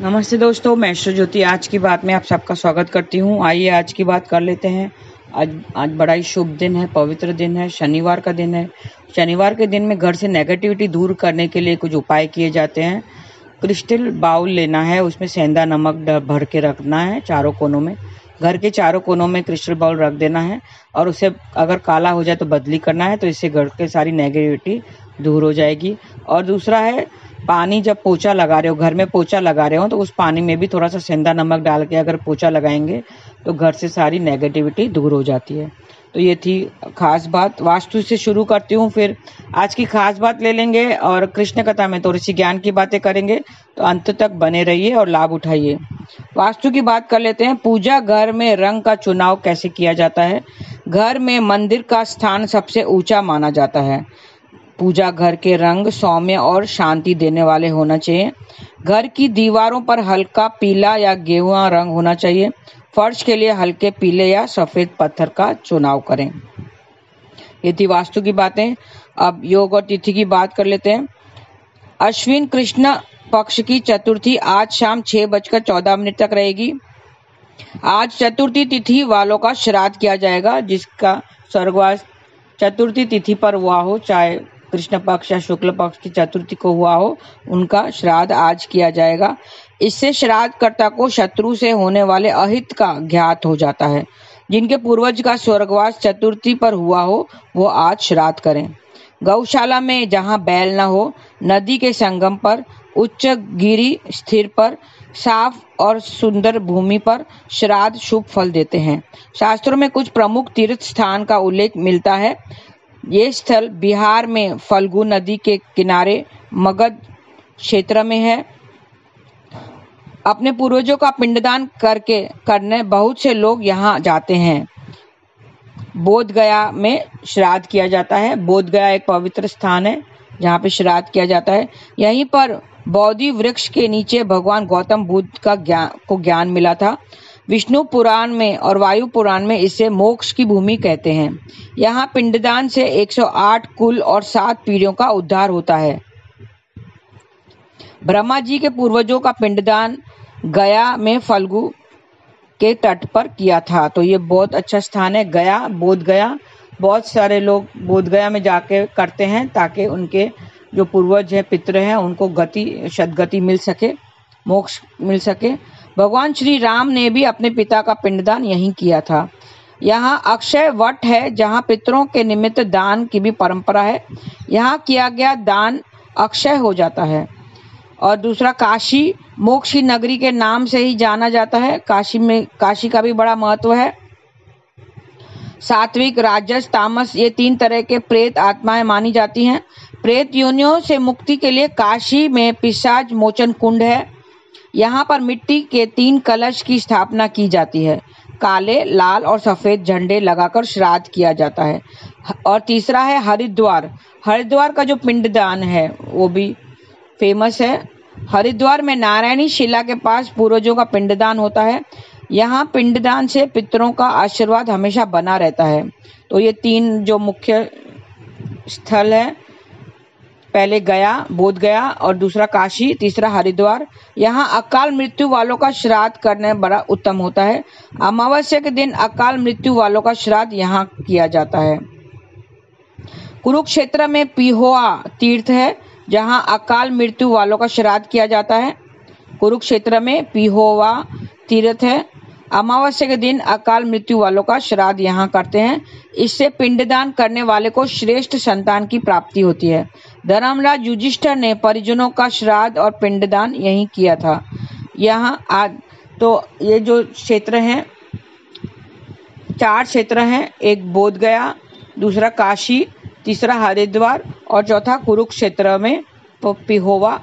नमस्ते दोस्तों, मैं श्री ज्योति आज की बात में आप सबका स्वागत करती हूँ। आइए आज की बात कर लेते हैं। आज बड़ा ही शुभ दिन है, पवित्र दिन है, शनिवार का दिन है। शनिवार के दिन में घर से नेगेटिविटी दूर करने के लिए कुछ उपाय किए जाते हैं। क्रिस्टल बाउल लेना है, उसमें सेंधा नमक भर के रखना है चारों कोनों में। घर के चारों कोनों में क्रिस्टल बाउल रख देना है और उसे अगर काला हो जाए तो बदली करना है, तो इससे घर के सारी नेगेटिविटी दूर हो जाएगी। और दूसरा है, पानी जब पोछा लगा रहे हो, घर में पोछा लगा रहे हो, तो उस पानी में भी थोड़ा सा सेंधा नमक डाल के अगर पोछा लगाएंगे तो घर से सारी नेगेटिविटी दूर हो जाती है। तो ये थी खास बात। वास्तु से शुरू करती हूँ, फिर आज की खास बात ले लेंगे और कृष्ण कथा में थोड़ी सी ज्ञान की बातें करेंगे। तो अंत तक बने रहिए और लाभ उठाइए। वास्तु की बात कर लेते हैं। पूजा घर में रंग का चुनाव कैसे किया जाता है। घर में मंदिर का स्थान सबसे ऊंचा माना जाता है। पूजा घर के रंग सौम्य और शांति देने वाले होना चाहिए। घर की दीवारों पर हल्का पीला या गेहुआ रंग होना चाहिए। फर्श के लिए हल्के पीले या सफेद पत्थर का चुनाव करें। ये थी वास्तु की बातें। अब योग और तिथि की बात कर लेते हैं। अश्विन कृष्ण पक्ष की चतुर्थी आज शाम 6:14 तक रहेगी। आज चतुर्थी तिथि वालों का श्राद्ध किया जाएगा। जिसका स्वर्गवास चतुर्थी तिथि पर हुआ हो, चाहे कृष्ण पक्ष या शुक्ल पक्ष की चतुर्थी को हुआ हो, उनका श्राद्ध आज किया जाएगा। इससे श्राद्धकर्ता को शत्रु से होने वाले अहित का ज्ञात हो जाता है। जिनके पूर्वज का स्वर्गवास चतुर्थी पर हुआ हो, वो आज श्राद्ध करें। गौशाला में जहाँ बैल न हो, नदी के संगम पर, उच्च गिरी स्थिर पर, साफ और सुंदर भूमि पर श्राद्ध शुभ फल देते हैं। शास्त्रों में कुछ प्रमुख तीर्थ स्थान का उल्लेख मिलता है। ये स्थल बिहार में फल्गु नदी के किनारे मगध क्षेत्र में है। अपने पूर्वजों का पिंडदान करने बहुत से लोग यहाँ जाते हैं। बोध गया में श्राद्ध किया जाता है। बोध गया एक पवित्र स्थान है जहाँ पे श्राद्ध किया जाता है। यहीं पर बोधि वृक्ष के नीचे भगवान गौतम बुद्ध का ज्ञान मिला था। विष्णु पुराण में और वायु पुराण में इसे मोक्ष की भूमि कहते हैं। यहाँ पिंडदान से 108 कुल और 7 पीढ़ियों का उद्धार होता है। ब्रह्मा जी के पूर्वजों का पिंडदान गया में फल्गु के तट पर किया था। तो ये बहुत अच्छा स्थान है गया, बोध गया। बहुत सारे लोग बोध गया में जाके करते हैं ताकि उनके जो पूर्वज है, पितृ हैं, उनको सदगति मिल सके, मोक्ष मिल सके। भगवान श्री राम ने भी अपने पिता का पिंडदान यहीं किया था। यहाँ अक्षय वट है जहाँ पितरों के निमित्त दान की भी परंपरा है। यहाँ किया गया दान अक्षय हो जाता है। और दूसरा, काशी मोक्ष की नगरी के नाम से ही जाना जाता है। काशी का भी बड़ा महत्व है। सात्विक, राजस, तामस, ये 3 तरह के प्रेत आत्माएं मानी जाती हैं। प्रेत योनियों से मुक्ति के लिए काशी में पिशाच मोचन कुंड है। यहाँ पर मिट्टी के 3 कलश की स्थापना की जाती है। काले, लाल और सफेद झंडे लगाकर श्राद्ध किया जाता है। और तीसरा है हरिद्वार। हरिद्वार का जो पिंडदान है वो भी फेमस है। हरिद्वार में नारायणी शिला के पास पूर्वजों का पिंडदान होता है। यहाँ पिंडदान से पितरों का आशीर्वाद हमेशा बना रहता है। तो ये 3 जो मुख्य स्थल है, पहले गया, बोध गया, और दूसरा काशी, तीसरा हरिद्वार। यहाँ अकाल मृत्यु वालों का श्राद्ध करने बड़ा उत्तम होता है। अमावस्या के दिन अकाल मृत्यु वालों का श्राद्ध यहाँ किया जाता है। कुरुक्षेत्र में पिहोआ तीर्थ है जहाँ अकाल मृत्यु वालों का श्राद्ध किया जाता है। कुरुक्षेत्र में पिहोआ तीर्थ है। अमावस्या के दिन अकाल मृत्यु वालों का श्राद्ध यहाँ करते हैं। इससे पिंडदान करने वाले को श्रेष्ठ संतान की प्राप्ति होती है। धर्मराज युधिष्ठिर ने परिजनों का श्राद्ध और पिंडदान यहीं किया था। यहाँ तो ये जो क्षेत्र हैं, 4 क्षेत्र हैं। एक बोध गया, दूसरा काशी, तीसरा हरिद्वार और चौथा कुरुक्षेत्र में पिहोवा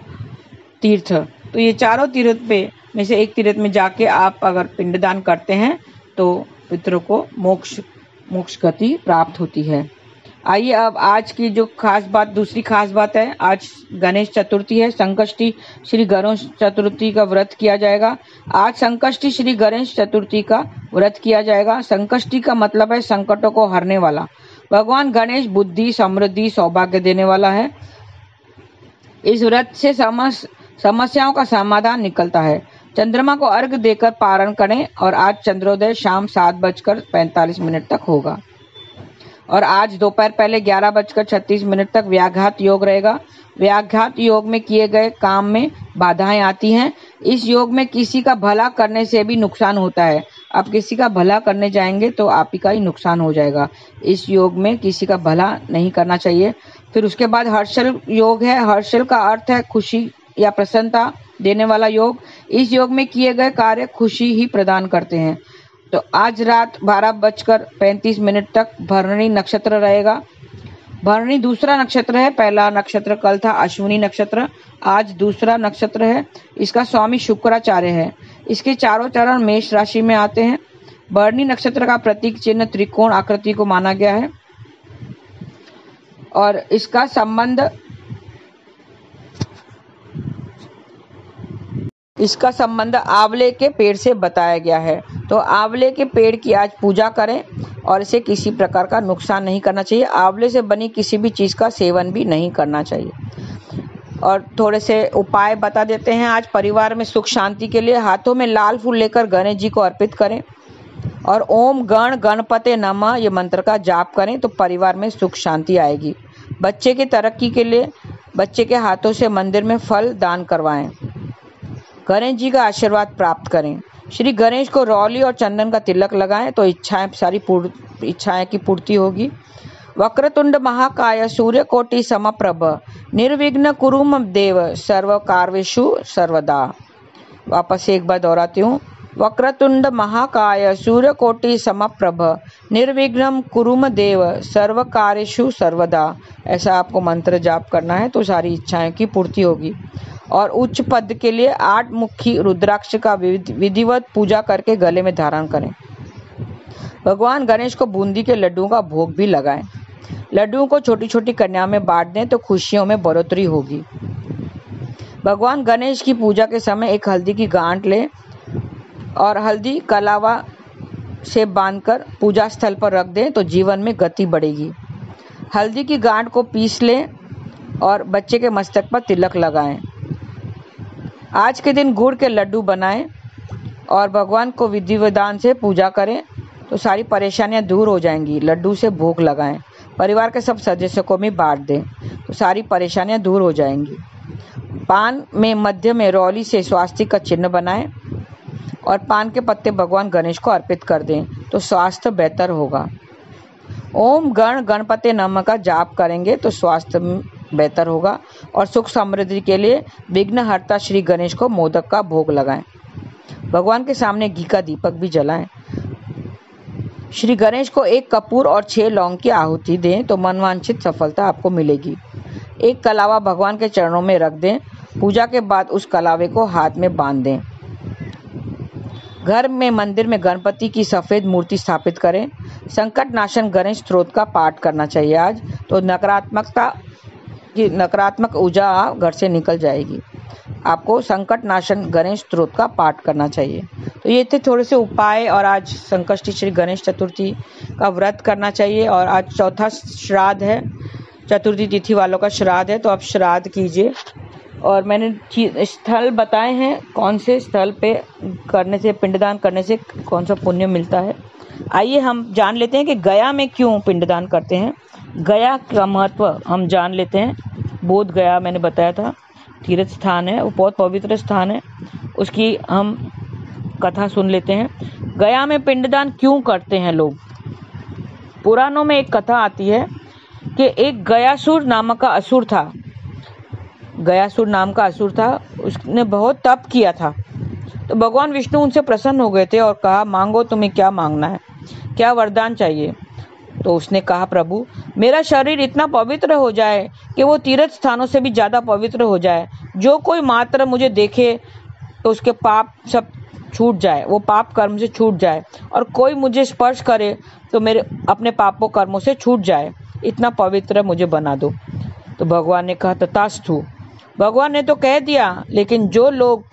तीर्थ। तो ये चारों तीर्थ में से एक तीर्थ में जाके आप अगर पिंडदान करते हैं तो पितरों को मोक्ष गति प्राप्त होती है। आइए अब आज की जो खास बात, दूसरी खास बात है। आज गणेश चतुर्थी है। संकष्टी श्री गणेश चतुर्थी का व्रत किया जाएगा। आज संकष्टी श्री गणेश चतुर्थी का व्रत किया जाएगा। संकष्टी का मतलब है संकटों को हरने वाला। भगवान गणेश बुद्धि, समृद्धि, सौभाग्य देने वाला है। इस व्रत से समस्याओं का समाधान निकलता है। चंद्रमा को अर्घ्य देकर पारण करें और आज चंद्रोदय शाम 7:45 तक होगा और आज दोपहर पहले 11:36 तक व्याघात योग रहेगा। व्याघात योग में किए गए काम में बाधाएं आती हैं। इस योग में किसी का भला करने से भी नुकसान होता है। आप किसी का भला करने जाएंगे तो आप ही का ही नुकसान हो जाएगा। इस योग में किसी का भला नहीं करना चाहिए। फिर उसके बाद हर्षल योग है। हर्षल का अर्थ है खुशी या प्रसन्नता देने वाला योग। इस योग में किए गए कार्य खुशी ही प्रदान करते हैं। तो आज रात 12:35 तक भरणी नक्षत्र रहेगा। भरणी दूसरा नक्षत्र है। पहला नक्षत्र कल था अश्विनी नक्षत्र, आज दूसरा नक्षत्र है। इसका स्वामी शुक्राचार्य है। इसके चारों चरण मेष राशि में आते हैं। भरणी नक्षत्र का प्रतीक चिन्ह त्रिकोण आकृति को माना गया है और इसका संबंध आंवले के पेड़ से बताया गया है। तो आंवले के पेड़ की आज पूजा करें और इसे किसी प्रकार का नुकसान नहीं करना चाहिए। आंवले से बनी किसी भी चीज का सेवन भी नहीं करना चाहिए। और थोड़े से उपाय बता देते हैं। आज परिवार में सुख शांति के लिए हाथों में लाल फूल लेकर गणेश जी को अर्पित करें और ओम गण गणपते नमः ये मंत्र का जाप करें तो परिवार में सुख शांति आएगी। बच्चे की तरक्की के लिए बच्चे के हाथों से मंदिर में फल दान करवाएं। गणेश जी का आशीर्वाद प्राप्त करें। श्री गणेश को रौली और चंदन का तिलक लगाएं तो इच्छाएं की पूर्ति होगी। वक्रतुंड महाकाय सूर्यकोटि समप्रभ निर्विघ्न कुरु मम देव सर्व कार्યેषु सर्वदा। वापस से एक बार दोहराती हूँ। वक्रतुंड महाकाय सूर्यकोटि समप्रभ निर्विघ्नं कुरु मम देव सर्व कार्येषु सर्वदा। ऐसा आपको मंत्र जाप करना है तो सारी इच्छाएं की पूर्ति होगी। और उच्च पद के लिए 8 मुखी रुद्राक्ष का विधिवत पूजा करके गले में धारण करें। भगवान गणेश को बूंदी के लड्डुओं का भोग भी लगाएं। लड्डुओं को छोटी छोटी कन्याओं में बांट दें तो खुशियों में बढ़ोतरी होगी। भगवान गणेश की पूजा के समय एक हल्दी की गांठ लें और हल्दी कलावा से बांधकर पूजा स्थल पर रख दें तो जीवन में गति बढ़ेगी। हल्दी की गांठ को पीस लें और बच्चे के मस्तक पर तिलक लगाएं। आज के दिन गुड़ के लड्डू बनाएं और भगवान को विधि विधान से पूजा करें तो सारी परेशानियां दूर हो जाएंगी। लड्डू से भोग लगाएं। परिवार के सब सदस्यों को भी बांट दें तो सारी परेशानियां दूर हो जाएंगी। पान में मध्य में रौली से स्वास्तिक का चिन्ह बनाएं और पान के पत्ते भगवान गणेश को अर्पित कर दें तो स्वास्थ्य बेहतर होगा। ओम गण गणपते नमः का जाप करेंगे तो स्वास्थ्य बेहतर होगा। और सुख समृद्धि के लिए विघ्नहर्ता श्री गणेश को मोदक का भोग लगाएं। भगवान के सामने घी का दीपक भी जलाएं। श्री गणेश को 1 कपूर और 6 लौंग की आहुति दें तो मनवांछित सफलता आपको मिलेगी। एक कलावा भगवान के चरणों में रख दें। पूजा के बाद उस कलावे को हाथ में बांध दें। घर में मंदिर में गणपति की सफेद मूर्ति स्थापित करें। संकट नाशन गणेश स्तोत्र का पाठ करना चाहिए आज तो नकारात्मक ऊर्जा घर से निकल जाएगी। आपको संकट नाशन गणेश स्तोत्र का पाठ करना चाहिए। तो ये थे थोड़े से उपाय। और आज संकष्टी श्री गणेश चतुर्थी का व्रत करना चाहिए और आज चौथा श्राद्ध है। चतुर्थी तिथि वालों का श्राद्ध है तो आप श्राद्ध कीजिए। और मैंने स्थल बताए हैं कौन से स्थल पे करने से पिंडदान करने से कौन सा पुण्य मिलता है। आइए हम जान लेते हैं कि गया में क्यों पिंडदान करते हैं। गया का महत्व हम जान लेते हैं। बोध गया मैंने बताया था तीर्थ स्थान है, वो बहुत पवित्र स्थान है। उसकी हम कथा सुन लेते हैं। गया में पिंडदान क्यों करते हैं लोग। पुराणों में एक कथा आती है कि एक गयासुर नामक का असुर था। गयासुर नाम का असुर था। उसने बहुत तप किया था तो भगवान विष्णु उनसे प्रसन्न हो गए थे और कहा मांगो तुम्हें क्या मांगना है, क्या वरदान चाहिए। तो उसने कहा प्रभु मेरा शरीर इतना पवित्र हो जाए कि वो तीर्थ स्थानों से भी ज्यादा पवित्र हो जाए। जो कोई मात्र मुझे देखे तो उसके पाप सब छूट जाए, वो पाप कर्म से छूट जाए और कोई मुझे स्पर्श करे तो मेरे अपने पापों कर्मों से छूट जाए। इतना पवित्र मुझे बना दो। तो भगवान ने कहा तथास्तु। भगवान ने तो कह दिया लेकिन जो लोग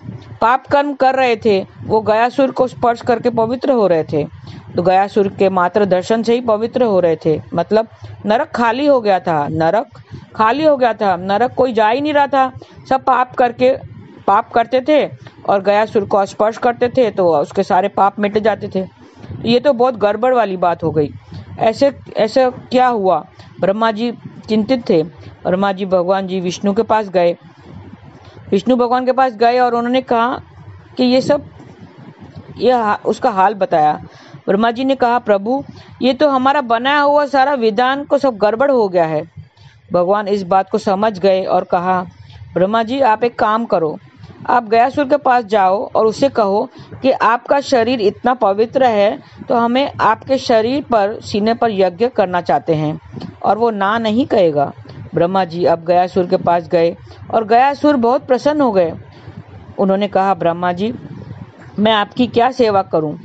पाप कर्म कर रहे थे वो गयासुर को स्पर्श करके पवित्र हो रहे थे। तो गयासुर के मात्र दर्शन से ही पवित्र हो रहे थे। मतलब नरक खाली हो गया था। नरक खाली हो गया था। नरक कोई जा ही नहीं रहा था। सब पाप करके पाप करते थे और गयासुर को स्पर्श करते थे तो उसके सारे पाप मिट जाते थे। ये तो बहुत गड़बड़ वाली बात हो गई। ऐसे ऐसा क्या हुआ? ब्रह्मा जी चिंतित थे। ब्रह्मा जी भगवान जी विष्णु के पास गए। विष्णु भगवान के पास गए और उन्होंने कहा कि उसका हाल बताया। ब्रह्मा जी ने कहा, प्रभु ये तो हमारा बनाया हुआ सारा विधान को सब गड़बड़ हो गया है। भगवान इस बात को समझ गए और कहा, ब्रह्मा जी आप एक काम करो, आप गयासुर के पास जाओ और उससे कहो कि आपका शरीर इतना पवित्र है तो हमें आपके शरीर पर सीने पर यज्ञ करना चाहते हैं, और वो ना नहीं कहेगा। ब्रह्मा जी अब गयासुर के पास गए और गयासुर बहुत प्रसन्न हो गए। उन्होंने कहा, ब्रह्मा जी मैं आपकी क्या सेवा करूं?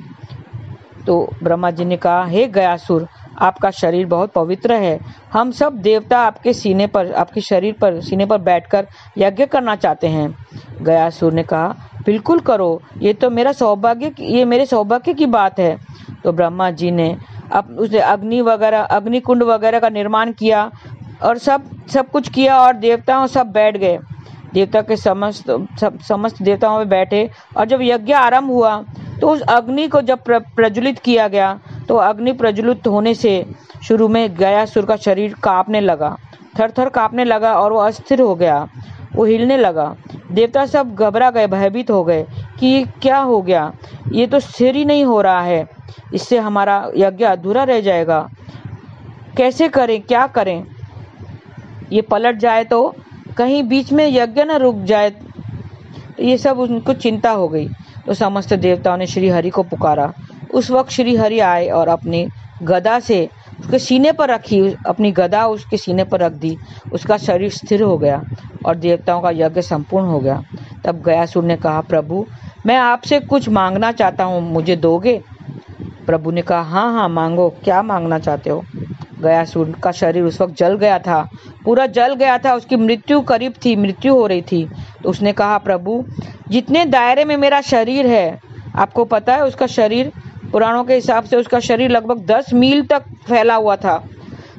तो ब्रह्मा जी ने कहा, हे गयासुर आपका शरीर बहुत पवित्र है, हम सब देवता आपके सीने पर बैठकर यज्ञ करना चाहते हैं। गयासुर ने कहा, बिल्कुल करो, ये मेरे सौभाग्य की बात है। तो ब्रह्मा जी ने उस अग्निकुंड वगैरह का निर्माण किया और सब कुछ किया और देवताओं सब बैठ गए। देवता के समस्त देवताओं में बैठे और जब यज्ञ आरंभ हुआ तो उस अग्नि को जब प्रज्वलित किया गया तो अग्नि प्रज्वलित होने से शुरू में गयासुर का शरीर कांपने लगा, थर-थर कांपने लगा और वो अस्थिर हो गया, वो हिलने लगा। देवता सब घबरा गए, भयभीत हो गए कि ये क्या हो गया, ये तो स्थिर ही नहीं हो रहा है, इससे हमारा यज्ञ अधूरा रह जाएगा, कैसे करें, क्या करें, ये पलट जाए तो कहीं बीच में यज्ञ न रुक जाए। तो ये सब उनको चिंता हो गई। तो समस्त देवताओं ने श्री हरि को पुकारा। उस वक्त श्री हरि आए और अपनी गदा से उसके सीने पर रखी, अपनी गदा उसके सीने पर रख दी, उसका शरीर स्थिर हो गया और देवताओं का यज्ञ संपूर्ण हो गया। तब गयासुर ने कहा, प्रभु मैं आपसे कुछ मांगना चाहता हूँ, मुझे दोगे? प्रभु ने कहा, हाँ हाँ मांगो, क्या मांगना चाहते हो? गयासुर का शरीर उस वक्त जल गया था, पूरा जल गया था, उसकी मृत्यु करीब थी, मृत्यु हो रही थी। तो उसने कहा, प्रभु जितने दायरे में मेरा शरीर है, आपको पता है उसका शरीर, पुराणों के हिसाब से उसका शरीर लगभग 10 मील तक फैला हुआ था।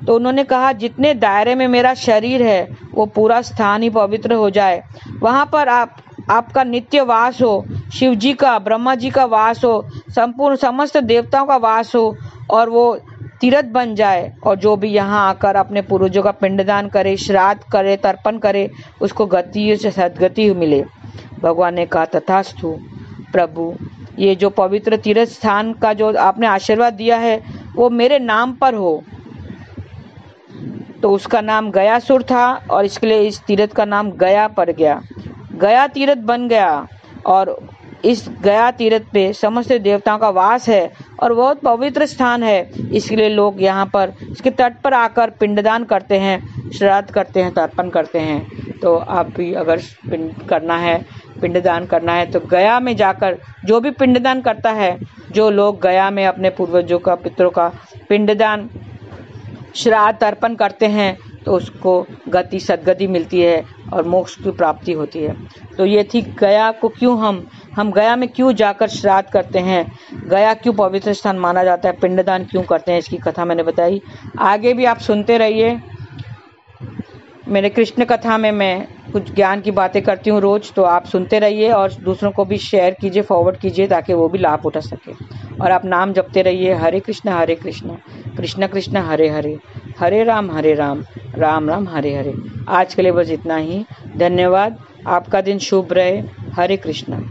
तो उन्होंने कहा, जितने दायरे में मेरा शरीर है वो पूरा स्थान ही पवित्र हो जाए, वहां पर आपका नित्य वास हो, शिव जी का, ब्रह्मा जी का वास हो, संपूर्ण समस्त देवताओं का वास हो, और वो तीर्थ बन जाए, और जो भी यहाँ आकर अपने पूर्वजों का पिंडदान करे, श्राद्ध करे, तर्पण करे, उसको गति से सद्गति मिले। भगवान ने कहा, तथास्तु प्रभु, ये जो पवित्र तीर्थ स्थान का जो आपने आशीर्वाद दिया है वो मेरे नाम पर हो। तो उसका नाम गयासुर था और इसके लिए इस तीर्थ का नाम गया पड़ गया, गया तीर्थ बन गया। और इस गया तीर्थ पे समस्त देवताओं का वास है और बहुत पवित्र स्थान है, इसलिए लोग यहाँ पर इसके तट पर आकर पिंडदान करते हैं, श्राद्ध करते हैं, तर्पण करते हैं। तो आप भी अगर पिंडदान करना है तो गया में जाकर, जो भी पिंडदान करता है, जो लोग गया में अपने पूर्वजों का, पितरों का पिंडदान, श्राद्ध, तर्पण करते हैं तो उसको गति, सद्गति मिलती है और मोक्ष की प्राप्ति होती है। तो ये थी गया को क्यों हम गया में क्यों जाकर श्राद्ध करते हैं, गया क्यों पवित्र स्थान माना जाता है, पिंडदान क्यों करते हैं, इसकी कथा मैंने बताई। आगे भी आप सुनते रहिए। मेरे कृष्ण कथा में मैं कुछ ज्ञान की बातें करती हूँ रोज, तो आप सुनते रहिए और दूसरों को भी शेयर कीजिए, फॉरवर्ड कीजिए, ताकि वो भी लाभ उठा सके। और आप नाम जपते रहिए, हरे कृष्ण कृष्ण कृष्ण हरे हरे, हरे राम राम राम हरे हरे। आज के लिए बस इतना ही। धन्यवाद। आपका दिन शुभ रहे। हरे कृष्ण।